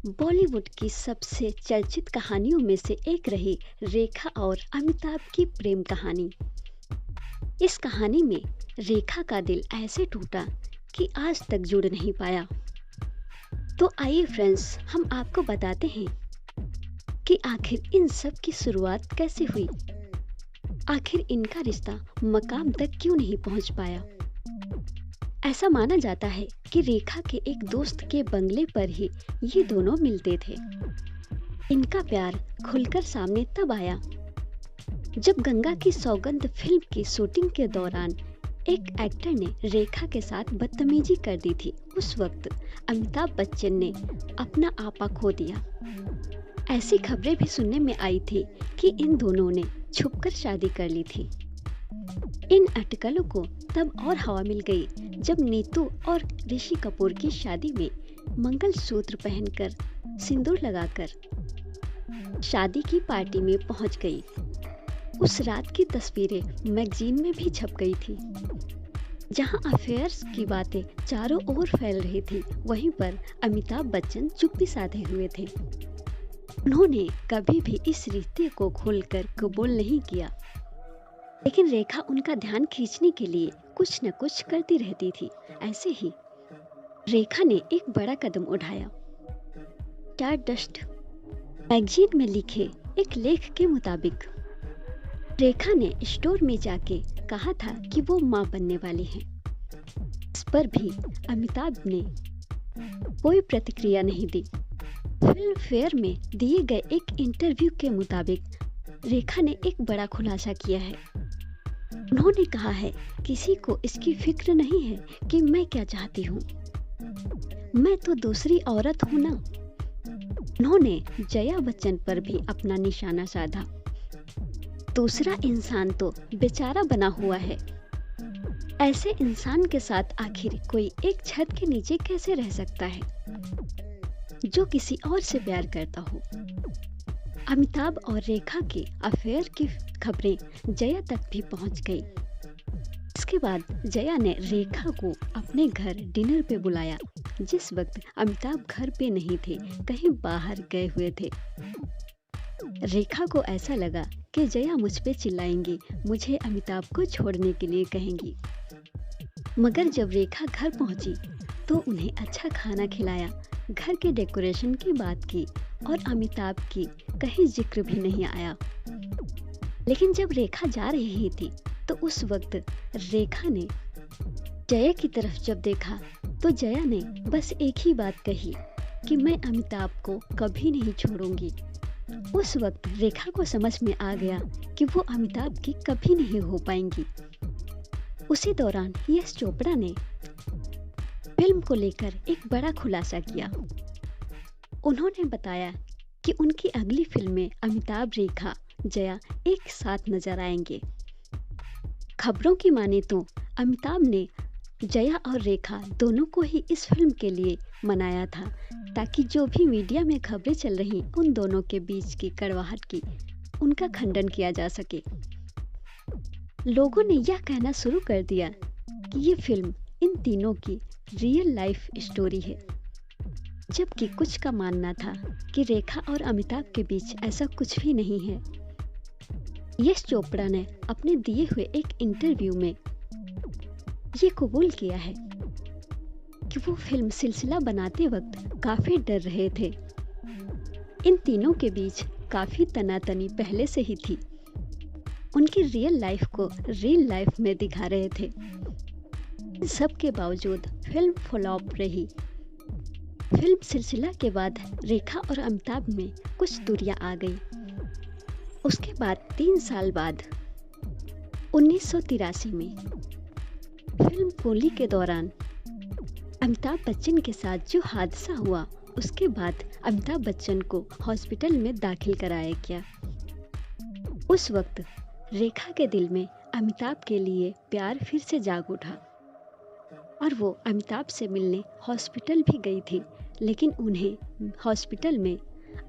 बॉलीवुड की सबसे चर्चित कहानियों में से एक रही रेखा और अमिताभ की प्रेम कहानी। इस कहानी में रेखा का दिल ऐसे टूटा कि आज तक जुड़ नहीं पाया। तो आइए फ्रेंड्स, हम आपको बताते हैं कि आखिर इन सब की शुरुआत कैसे हुई। आखिर इनका रिश्ता मकाम तक क्यों नहीं पहुंच पाया। ऐसा माना जाता है कि रेखा के एक दोस्त के बंगले पर ही ये दोनों मिलते थे। इनका प्यार खुलकर सामने तब आया जब गंगा की सौगंध फिल्म की शूटिंग के दौरान एक एक्टर ने रेखा के साथ बदतमीजी कर दी थी। उस वक्त अमिताभ बच्चन ने अपना आपा खो दिया। ऐसी खबरें भी सुनने में आई थी कि इन दोनों ने छुपकर शादी कर ली थी। इन अटकलों को तब और हवा मिल गई जब नीतू और ऋषि कपूर की शादी में मंगलसूत्र पहनकर सिंदूर लगाकर शादी की पार्टी में पहुंच गई। उस रात की तस्वीरें मैगजीन में भी छप गई थी। जहां अफेयर्स की बातें चारों ओर फैल रही थी, वहीं पर अमिताभ बच्चन चुप्पी साधे हुए थे। उन्होंने कभी भी इस रिश्ते को खोलकर कबूल नहीं किया, लेकिन रेखा उनका ध्यान खींचने के लिए कुछ न कुछ करती रहती थी। ऐसे ही रेखा ने एक बड़ा कदम उठाया। स्टारडस्ट मैगजीन में लिखे एक लेख के मुताबिक रेखा ने स्टोर में जाके कहा था कि वो मां बनने वाली हैं। इस पर भी अमिताभ ने कोई प्रतिक्रिया नहीं दी। फिल्म फेयर में दिए गए एक इंटरव्यू के मुताबिक रेखा ने एक बड़ा खुलासा किया है। उन्होंने कहा है, किसी को इसकी फिक्र नहीं है कि मैं क्या चाहती हूँ, मैं तो दूसरी औरत हूँ ना। उन्होंने जया बच्चन पर भी अपना निशाना साधा। दूसरा इंसान तो बेचारा बना हुआ है। ऐसे इंसान के साथ आखिर कोई एक छत के नीचे कैसे रह सकता है जो किसी और से प्यार करता हो। अमिताभ और रेखा के अफेयर की खबरें जया तक भी पहुंच गई। इसके बाद जया ने रेखा को अपने घर डिनर पे बुलाया। जिस वक्त अमिताभ घर पे नहीं थे, कहीं बाहर गए हुए थे। रेखा को ऐसा लगा कि जया मुझ पे चिल्लाएंगी, मुझे अमिताभ को छोड़ने के लिए कहेंगी। मगर जब रेखा घर पहुंची तो उन्हें अच्छा खाना खिलाया, घर के डेकोरेशन की बात की और अमिताभ की कहीं जिक्र भी नहीं आया। लेकिन जब रेखा जा रही थी तो उस वक्त रेखा ने जया की तरफ जब देखा तो जया ने बस एक ही बात कही कि मैं अमिताभ को कभी नहीं छोड़ूंगी। उस वक्त रेखा को समझ में आ गया कि वो अमिताभ की कभी नहीं हो पाएंगी। उसी दौरान यश चोपड़ा ने फिल्म को लेकर एक बड़ा खुलासा किया। उन्होंने बताया कि उनकी अगली फिल्म में अमिताभ, रेखा, जया एक साथ नजर आएंगे। खबरों की माने तो अमिताभ ने जया और रेखा दोनों को ही इस फिल्म के लिए मनाया था, ताकि जो भी मीडिया में खबरें चल रही उन दोनों के बीच की कड़वाहट की, उनका खंडन किया जा सके। लोगों ने यह कहना शुरू कर दिया कि ये फिल्म इन तीनों की रियल लाइफ स्टोरी है, जबकि कुछ का मानना था कि रेखा और अमिताभ के बीच ऐसा कुछ भी नहीं है। यश चोपड़ा ने अपने दिए हुए एक इंटरव्यू में ये कबूल किया है कि वो फिल्म सिलसिला बनाते वक्त काफी डर रहे थे। इन तीनों के बीच काफी तनातनी पहले से ही थी। उनकी रियल लाइफ को रियल लाइफ में दिखा रहे थे। इन सब के बावजूद फिल्म फ्लॉप रही। फिल्म सिलसिला के बाद रेखा और अमिताभ में कुछ दूरियां आ गई। उसके बाद 3 साल बाद 1983 में फिल्म कूली के दौरान अमिताभ बच्चन के साथ जो हादसा हुआ, उसके बाद अमिताभ बच्चन को हॉस्पिटल में दाखिल कराया गया। उस वक्त रेखा के दिल में अमिताभ के लिए प्यार फिर से जाग उठा और वो अमिताभ से मिलने हॉस्पिटल भी गई थी, लेकिन उन्हें हॉस्पिटल में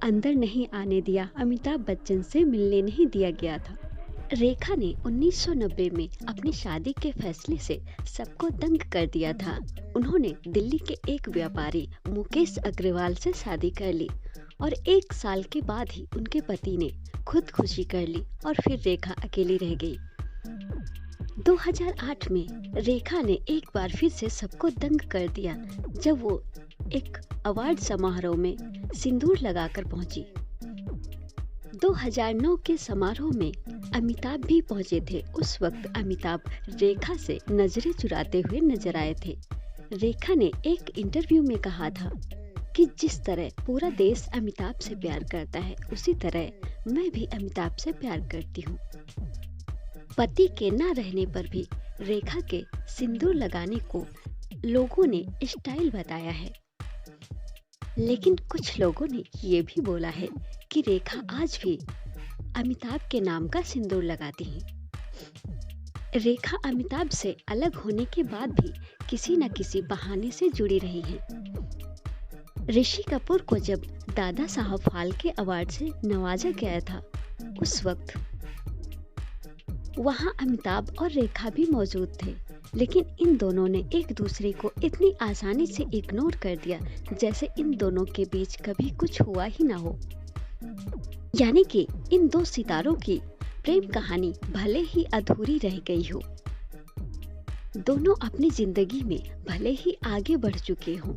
अंदर नहीं आने दिया, अमिताभ बच्चन से मिलने नहीं दिया गया था। रेखा ने 1990 में अपनी शादी के फैसले से सबको दंग कर दिया था। उन्होंने दिल्ली के एक व्यापारी मुकेश अग्रवाल से शादी कर ली और 1 साल के बाद ही उनके पति ने खुदकुशी कर ली और फिर रेखा अकेली रह गई। 2008 में रेखा ने एक बार फिर से सबको दंग कर दिया जब वो एक अवार्ड समारोह में सिंदूर लगाकर पहुंची। 2009 के समारोह में अमिताभ भी पहुंचे थे। उस वक्त अमिताभ रेखा से नजरें चुराते हुए नजर आए थे। रेखा ने एक इंटरव्यू में कहा था कि जिस तरह पूरा देश अमिताभ से प्यार करता है, उसी तरह मैं भी अमिताभ से प्यार करती हूँ। पति के न रहने पर भी रेखा के सिंदूर लगाने को लोगों ने स्टाइल बताया है, लेकिन कुछ लोगों ने ये भी बोला है कि रेखा आज भी अमिताभ के नाम का सिंदूर लगाती हैं। रेखा अमिताभ से अलग होने के बाद भी किसी न किसी बहाने से जुड़ी रही हैं। ऋषि कपूर को जब दादा साहब फाल्के अवार्ड से नवाजा गया था, उस वक्त वहां अमिताभ और रेखा भी मौजूद थे, लेकिन इन दोनों ने एक दूसरे को इतनी आसानी से इग्नोर कर दिया जैसे इन दोनों के बीच कभी कुछ हुआ ही ना हो। यानी कि इन दो सितारों की प्रेम कहानी भले ही अधूरी रह गई हो। दोनों अपनी जिंदगी में भले ही आगे बढ़ चुके हों,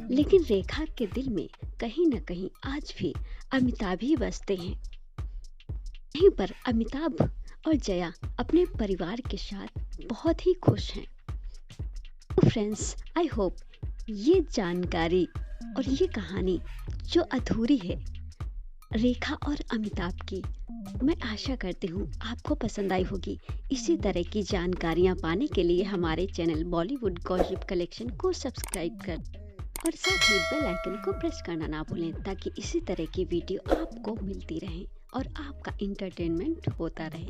लेकिन रेखा के दिल में कहीं न कहीं आज भी अमिताभ ही बसते हैं। यहीं पर अमिताभ और जया अपने परिवार के साथ बहुत ही खुश हैं। तो फ्रेंड्स, आई होप ये जानकारी और ये कहानी जो अधूरी है रेखा और अमिताभ की, मैं आशा करती हूँ आपको पसंद आई होगी। इसी तरह की जानकारियाँ पाने के लिए हमारे चैनल बॉलीवुड गॉसिप कलेक्शन को सब्सक्राइब कर और साथ ही बेल आइकन को प्रेस करना ना भूलें, ताकि इसी तरह की वीडियो आपको मिलती रहे और आपका इंटरटेनमेंट होता रहे।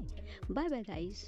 Bye bye guys.